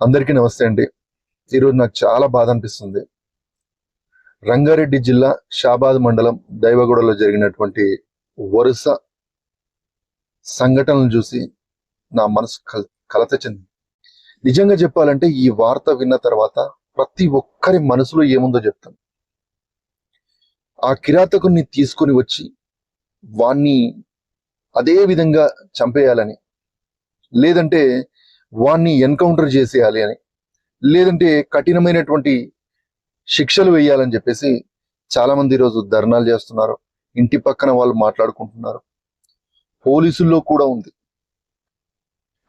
అందరికీ నమస్తే అండి. ఈరోజు నాకు చాలా బాధ అనిపిస్తుంది. రంగారెడ్డి జిల్లా షాబాద్ మండలం దైవగూడలో జరిగినటువంటి వరుస సంఘటనలను చూసి నా మనసు కలత చెందింది. నిజంగా చెప్పాలంటే ఈ వార్త విన్న తర్వాత ప్రతి ఒక్కరి మనసులో ఏముందో చెప్తాను. ఆ కిరాతకుని తీసుకొని వచ్చి వాణ్ణి అదే విధంగా చంపేయాలని, లేదంటే వాణ్ణి ఎన్కౌంటర్ చేసేయాలి అని, లేదంటే కఠినమైనటువంటి శిక్షలు వేయాలని చెప్పేసి చాలా మంది ఈరోజు ధర్నాలు చేస్తున్నారు. ఇంటి పక్కన వాళ్ళు మాట్లాడుకుంటున్నారు. పోలీసుల్లో కూడా ఉంది.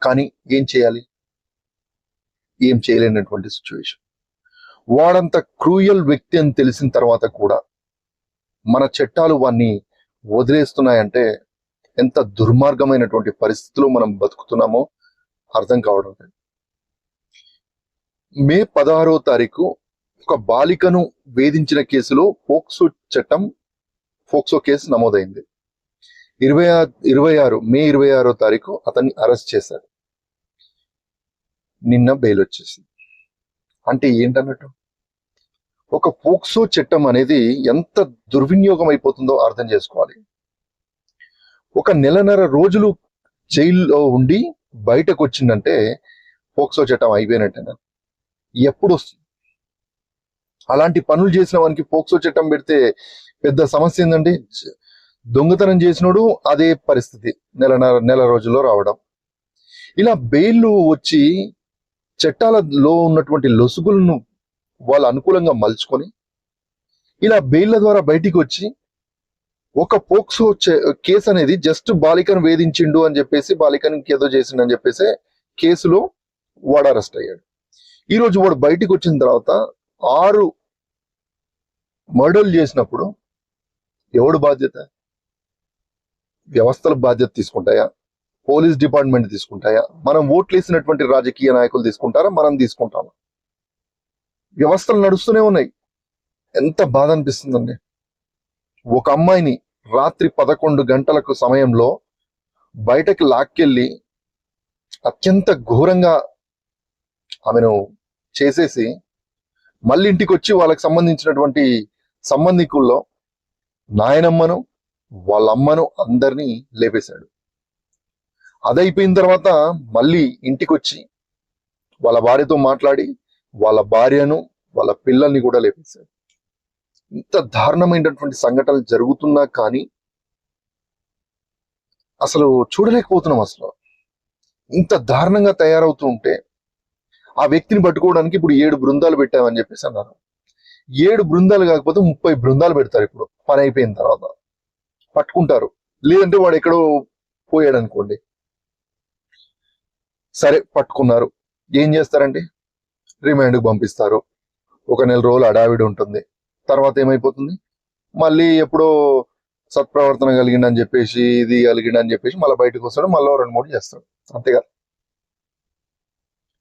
కానీ ఏం చేయాలి? ఏం చేయలేనటువంటి సిచ్యువేషన్. వాడంత క్రూయల్ వ్యక్తి అని తెలిసిన తర్వాత కూడా మన చట్టాలు వాణ్ణి వదిలేస్తున్నాయంటే ఎంత దుర్మార్గమైనటువంటి పరిస్థితుల్లో మనం బతుకుతున్నామో అర్థం కావడం లేదు. మే 16వ తారీఖు ఒక బాలికను వేధించిన కేసులో పోక్సో కేసు నమోదైంది. మే 26వ తారీఖు అతన్ని అరెస్ట్ చేశారు. నిన్న బెయిల్ వచ్చేసింది. అంటే ఏంటన్నట్టు, ఒక పోక్సో చట్టం అనేది ఎంత దుర్వినియోగం అయిపోతుందో అర్థం చేసుకోవాలి. ఒక నెలన్నర రోజులు జైల్లో ఉండి బయటకు వచ్చిందంటే పోక్సో చట్టం అయిపోయినట్టేనా? ఎప్పుడు వస్తుంది? అలాంటి పనులు చేసిన వానికి పోక్సో చట్టం పెడితే పెద్ద సమస్య ఏందండి? దొంగతనం చేసినోడు అదే పరిస్థితి, నెల రోజుల్లో రావడం. ఇలా బెయిల్ వచ్చి చట్టాలలో ఉన్నటువంటి లొసుగులను వాళ్ళు అనుకూలంగా మలుచుకొని ఇలా బెయిల్ల ద్వారా బయటికి వచ్చి ఒక పోక్సో కేసు అనేది జస్ట్ బాలికను వేధించిండు అని చెప్పేసి, బాలికనికి ఏదో చేసిండు అని చెప్పేసి కేసులో వాడు అరెస్ట్ అయ్యాడు. ఈరోజు వాడు బయటికి వచ్చిన తర్వాత 6 మర్డర్లు చేసినప్పుడు ఎవడు బాధ్యత? వ్యవస్థల బాధ్యత తీసుకుంటాయా? Police department తీసుకుంటాయా? మనం ఓట్లు వేసినటువంటి రాజకీయ నాయకులు తీసుకుంటారా? మనం తీసుకుంటామా? వ్యవస్థలు నడుస్తూనే ఉన్నాయి. ఎంత బాధ అనిపిస్తుందండి. ఒక అమ్మాయిని రాత్రి 11 గంటలకు సమయంలో బయటకు లాక్కెళ్ళి అత్యంత ఘోరంగా ఆమెను చేసేసి మళ్ళీ ఇంటికి వచ్చి వాళ్ళకి సంబంధించినటువంటి సంబంధికుల్లో నాయనమ్మను, వాళ్ళ అమ్మను అందరినీ లేపేశాడు. అదైపోయిన తర్వాత మళ్ళీ ఇంటికి వచ్చి వాళ్ళ భార్యతో మాట్లాడి వాళ్ళ భార్యను, వాళ్ళ పిల్లల్ని కూడా లేపేశాడు. ఇంత దారుణమైనటువంటి సంఘటనలు జరుగుతున్నా కానీ అసలు చూడలేకపోతున్నాం. అసలు ఇంత దారుణంగా తయారవుతూ ఉంటే ఆ వ్యక్తిని పట్టుకోవడానికి ఇప్పుడు 7 బృందాలు పెట్టామని చెప్పేసి అన్నారు. 7 బృందాలు కాకపోతే 30 బృందాలు పెడతారు. ఇప్పుడు పని అయిపోయిన తర్వాత పట్టుకుంటారు. లేదంటే వాడు ఎక్కడో పోయాడు అనుకోండి. సరే, పట్టుకున్నారు, ఏం చేస్తారండి? రిమాండ్కి పంపిస్తారు. ఒక నెల రోజులు అడావిడి ఉంటుంది. తర్వాత ఏమైపోతుంది? మళ్ళీ ఎప్పుడో సత్ప్రవర్తన కలిగిండని చెప్పేసి, ఇది కలిగిండని చెప్పేసి మళ్ళీ బయటకు వస్తాడు. మళ్ళీ 2-3 చేస్తాడు. అంతేగా?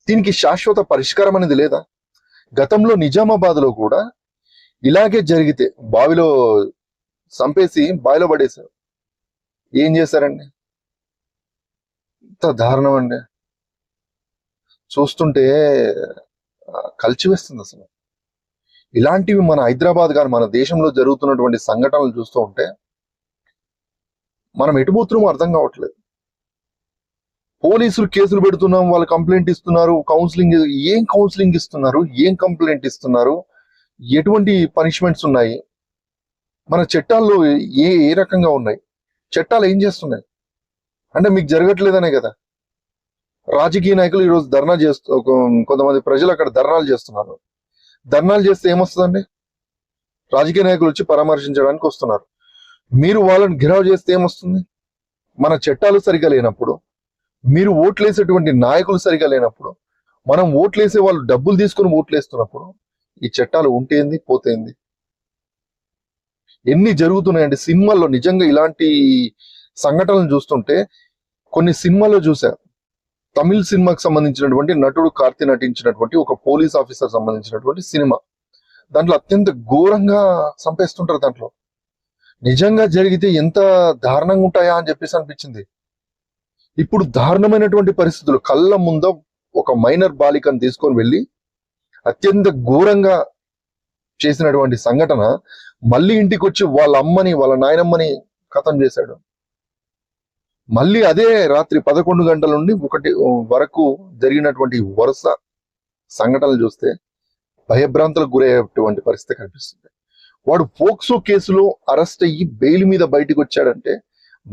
దీనికి శాశ్వత పరిష్కారం అనేది లేదా? గతంలో నిజామాబాద్లో కూడా ఇలాగే జరిగితే బావిలో చంపేసి బావిలో పడేశారు. ఏం చేశారండి? ఇంత దారుణం అండి. చూస్తుంటే కలిచివేస్తుంది అసలు. ఇలాంటివి మన హైదరాబాద్ కానీ మన దేశంలో జరుగుతున్నటువంటి సంఘటనలు చూస్తూ ఉంటే మనం ఎటుపోతున్నామో అర్థం కావట్లేదు. పోలీసులు కేసులు పెడుతున్నాం, వాళ్ళు కంప్లైంట్ ఇస్తున్నారు, కౌన్సిలింగ్. ఏం కౌన్సిలింగ్ ఇస్తున్నారు? ఏం కంప్లైంట్ ఇస్తున్నారు? ఎటువంటి పనిష్మెంట్స్ ఉన్నాయి? మన చట్టాల్లో ఏ ఏ రకంగా ఉన్నాయి? చట్టాలు ఏం చేస్తున్నాయి? అంటే మీకు జరగట్లేదనే కదా రాజకీయ నాయకులు ఈరోజు ధర్నా కొంతమంది ప్రజలు అక్కడ ధర్నాలు చేస్తున్నారు. ధర్నాలు చేస్తే ఏమొస్తుందండి? రాజకీయ నాయకులు వచ్చి పరామర్శించడానికి వస్తున్నారు. మీరు వాళ్ళని ఘెరావ్ చేస్తే ఏమొస్తుంది? మన చట్టాలు సరిగా లేనప్పుడు, మీరు ఓట్లేసేటువంటి నాయకులు సరిగా లేనప్పుడు, మనం ఓట్లేసే వాళ్ళు డబ్బులు తీసుకుని ఓట్లేస్తున్నప్పుడు ఈ చట్టాలు ఉంటేంది పోతేంది? ఎన్ని జరుగుతున్నాయండి సినిమాల్లో. నిజంగా ఇలాంటి సంఘటనలు చూస్తుంటే కొన్ని సినిమాల్లో చూసా. తమిళ సినిమాకి సంబంధించినటువంటి నటుడు కార్తీ నటించినటువంటి ఒక పోలీస్ ఆఫీసర్ సంబంధించినటువంటి సినిమా. దాంట్లో అత్యంత ఘోరంగా చంపేస్తుంటారు. దాంట్లో నిజంగా జరిగితే ఎంత దారుణంగా ఉంటాయా అని చెప్పేసి అనిపించింది. ఇప్పుడు దారుణమైనటువంటి పరిస్థితులు కళ్ళ ముంద ఒక మైనర్ బాలికను తీసుకొని వెళ్ళి అత్యంత ఘోరంగా చేసినటువంటి సంఘటన మళ్ళీ ఇంటికి వచ్చి వాళ్ళ అమ్మని వాళ్ళ నాయనమ్మని ఖతం చేశాడు. మళ్ళీ అదే రాత్రి 11 గంటల నుండి 1 వరకు జరిగినటువంటి వరుస సంఘటనలు చూస్తే భయభ్రాంతులకు గురయ్యేటువంటి పరిస్థితి కనిపిస్తుంది. వాడు పోక్సో కేసులో అరెస్ట్ అయ్యి బెయిల్ మీద బయటకు వచ్చాడంటే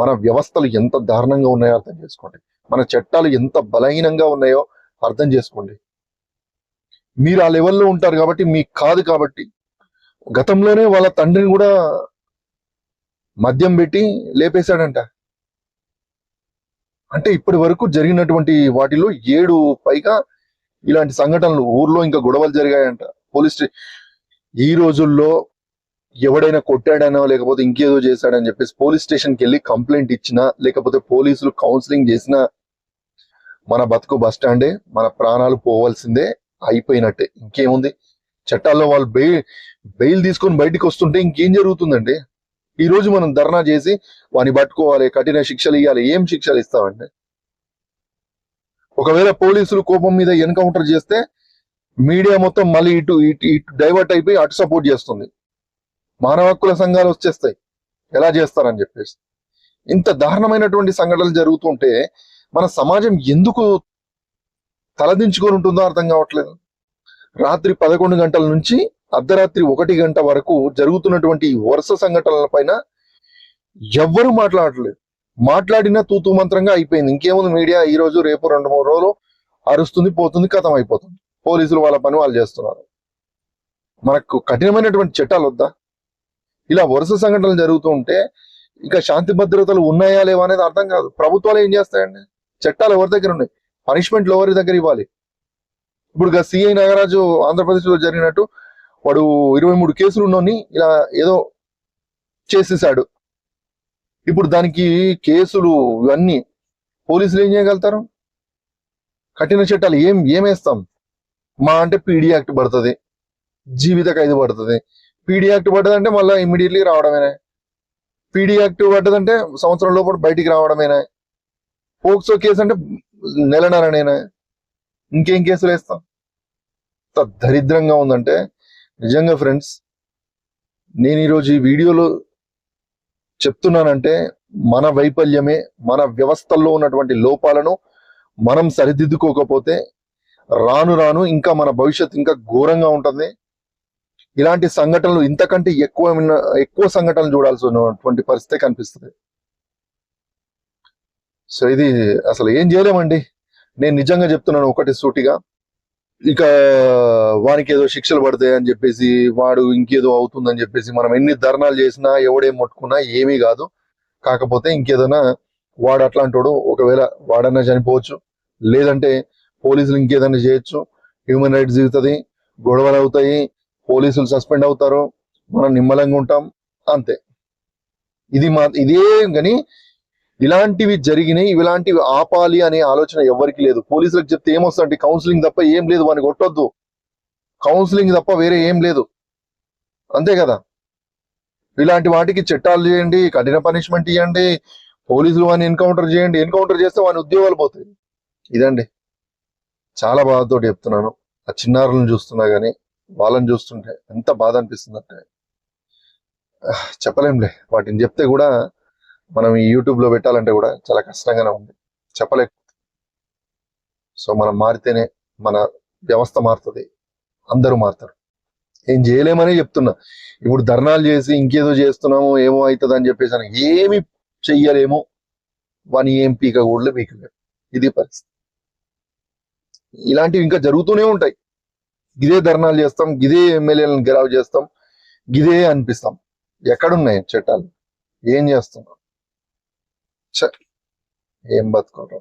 మన వ్యవస్థలు ఎంత దారుణంగా ఉన్నాయో అర్థం చేసుకోండి. మన చట్టాలు ఎంత బలహీనంగా ఉన్నాయో అర్థం చేసుకోండి. మీరు ఆ లెవెల్లో ఉంటారు కాబట్టి మీకు కాదు. కాబట్టి గతంలోనే వాళ్ళ తండ్రిని కూడా మద్యం పెట్టి లేపేశాడంట. అంటే ఇప్పటి వరకు జరిగినటువంటి వాటిలో 7 పైగా ఇలాంటి సంఘటనలు ఊర్లో ఇంకా గొడవలు జరిగాయంట. ఈ రోజుల్లో ఎవడైనా కొట్టాడనో లేకపోతే ఇంకేదో చేశాడని చెప్పేసి పోలీస్ స్టేషన్కి వెళ్ళి కంప్లైంట్ ఇచ్చినా లేకపోతే పోలీసులు కౌన్సిలింగ్ చేసినా మన బతుకు బస్ స్టాండే, మన ప్రాణాలు పోవాల్సిందే, అయిపోయినట్టే. ఇంకేముంది? చట్టాల్లో వాళ్ళు బెయిల్ తీసుకొని బయటకు వస్తుంటే ఇంకేం జరుగుతుందండి? ఈ రోజు మనం ధర్నా చేసి వాని పట్టుకోవాలి, కఠిన శిక్షలు ఇవ్వాలి. ఏం శిక్షలు ఇస్తామండి? ఒకవేళ పోలీసులు కోపం మీద ఎన్కౌంటర్ చేస్తే మీడియా మొత్తం మళ్ళీ ఇటు డైవర్ట్ అయిపోయి అటు సపోర్ట్ చేస్తుంది. మానవ హక్కుల సంఘాలు వచ్చేస్తాయి ఎలా చేస్తారని చెప్పేసి. ఇంత దారుణమైనటువంటి సంఘటనలు జరుగుతుంటే మన సమాజం ఎందుకు తలదించుకొని ఉంటుందో అర్థం కావట్లేదు. రాత్రి 11 గంటల నుంచి అర్ధరాత్రి 1 గంట వరకు జరుగుతున్నటువంటి వరుస సంఘటనల పైన ఎవ్వరూ మాట్లాడలేదు. మాట్లాడినా తూతూ మంత్రంగా అయిపోయింది. ఇంకేముంది? మీడియా ఈ రోజు రేపు 2-3 రోజులు అరుస్తుంది, పోతుంది, కథం అయిపోతుంది. పోలీసులు వాళ్ళ పని వాళ్ళు చేస్తున్నారు. మనకు కఠినమైనటువంటి చట్టాలు వద్దా? ఇలా వరుస సంఘటనలు జరుగుతూ ఉంటే ఇంకా శాంతి భద్రతలు ఉన్నాయా లేవా అనేది అర్థం కాదు. ప్రభుత్వాలు ఏం చేస్తాయండి? చట్టాలు ఎవరి దగ్గర ఉన్నాయి? పనిష్మెంట్లు ఎవరి దగ్గర ఇవ్వాలి? ఇప్పుడు సిఐ నాగరాజు ఆంధ్రప్రదేశ్ లో జరిగినట్టు వాడు 23 కేసులు ఉన్నోని ఇలా ఏదో చేసేసాడు. ఇప్పుడు దానికి కేసులు ఇవన్నీ పోలీసులు ఏం చేయగలుగుతారు? కఠిన చట్టాలు ఏమేస్తాం? మా అంటే పీడీ యాక్ట్ పడుతుంది, జీవిత ఖైదు పడుతుంది. పీడీ యాక్ట్ పడ్డదంటే మళ్ళీ ఇమ్మీడియట్లీ రావడమేనా? పీడీ యాక్ట్ పడ్డదంటే సంవత్సరం లోపల బయటికి రావడమేనా? పోక్సో కేసు అంటే నెలన్నరనేనా? ఇంకేం కేసులు వేస్తాం? దరిద్రంగా ఉందంటే నిజంగా ఫ్రెండ్స్, నేను ఈరోజు ఈ వీడియోలో చెప్తున్నానంటే మన వైఫల్యమే, మన వ్యవస్థల్లో ఉన్నటువంటి లోపాలను మనం సరిదిద్దుకోకపోతే రాను రాను ఇంకా మన భవిష్యత్తు ఇంకా ఘోరంగా ఉంటుంది. ఇలాంటి సంఘటనలు ఇంతకంటే ఎక్కువ సంఘటనలు చూడాల్సినటువంటి పరిస్థితి కనిపిస్తుంది. సో ఇది అసలు ఏం చేయలేమండి. నేను నిజంగా చెప్తున్నాను ఒకటి సూటిగా. ఇక వానికి ఏదో శిక్షలు పడతాయి అని చెప్పేసి, వాడు ఇంకేదో అవుతుందని చెప్పేసి మనం ఎన్ని ధర్నాలు చేసినా ఎవడేం ముట్టుకున్నా ఏమీ కాదు. కాకపోతే ఇంకేదైనా వాడు అట్లాంటోడు, ఒకవేళ వాడన్నా చనిపోవచ్చు, లేదంటే పోలీసులు ఇంకేదైనా చేయొచ్చు, హ్యూమన్ రైట్స్ దిగుతుంది, గొడవలు అవుతాయి, పోలీసులు సస్పెండ్ అవుతారు, మనం నిమ్మలంగా ఉంటాం, అంతే. ఇదే కానీ ఇలాంటివి జరిగినాయి, ఇలాంటివి ఆపాలి అనే ఆలోచన ఎవరికి లేదు. పోలీసులకు చెప్తే ఏమొస్తుంది? కౌన్సిలింగ్ తప్ప ఏం లేదు, వాడిని కొట్టొద్దు, కౌన్సిలింగ్ తప్ప వేరే ఏం లేదు, అంతే కదా. ఇలాంటి వాటికి చట్టాలు చేయండి, కఠిన పనిష్మెంట్ ఇవ్వండి, పోలీసులు వాడిని ఎన్కౌంటర్ చేయండి. ఎన్కౌంటర్ చేస్తే వాని ఉద్యోగాలు పోతాయి. ఇదండి, చాలా బాధతో చెప్తున్నాను. ఆ చిన్నారులను చూస్తున్నా కానీ వాళ్ళని చూస్తుంటే ఎంత బాధ అనిపిస్తుందంటే చెప్పలేంలే. వాటిని చెప్తే కూడా మనం ఈ యూట్యూబ్ లో పెట్టాలంటే కూడా చాలా కష్టంగానే ఉంది, చెప్పలేక. సో మనం మారితేనే మన వ్యవస్థ మారుతుంది, అందరూ మారుతారు. ఏం చేయలేమని చెప్తున్నా. ఇప్పుడు ధర్నాలు చేసి ఇంకేదో చేస్తున్నాము ఏమో అవుతుంది అని చెప్పేసి అని ఏమి చెయ్యలేము, వాని ఏం పీకకూడదు, పీకలేము. ఇది పరిస్థితి. ఇలాంటివి ఇంకా జరుగుతూనే ఉంటాయి. గిదే ధర్నాలు చేస్తాం, గిదే ఎమ్మెల్యేలను గెలవ చేస్తాం, గిదే అనిపిస్తాం. ఎక్కడున్నాయి చట్టాలు? ఏం చేస్తున్నాం? ఏం బతుకుంటాం?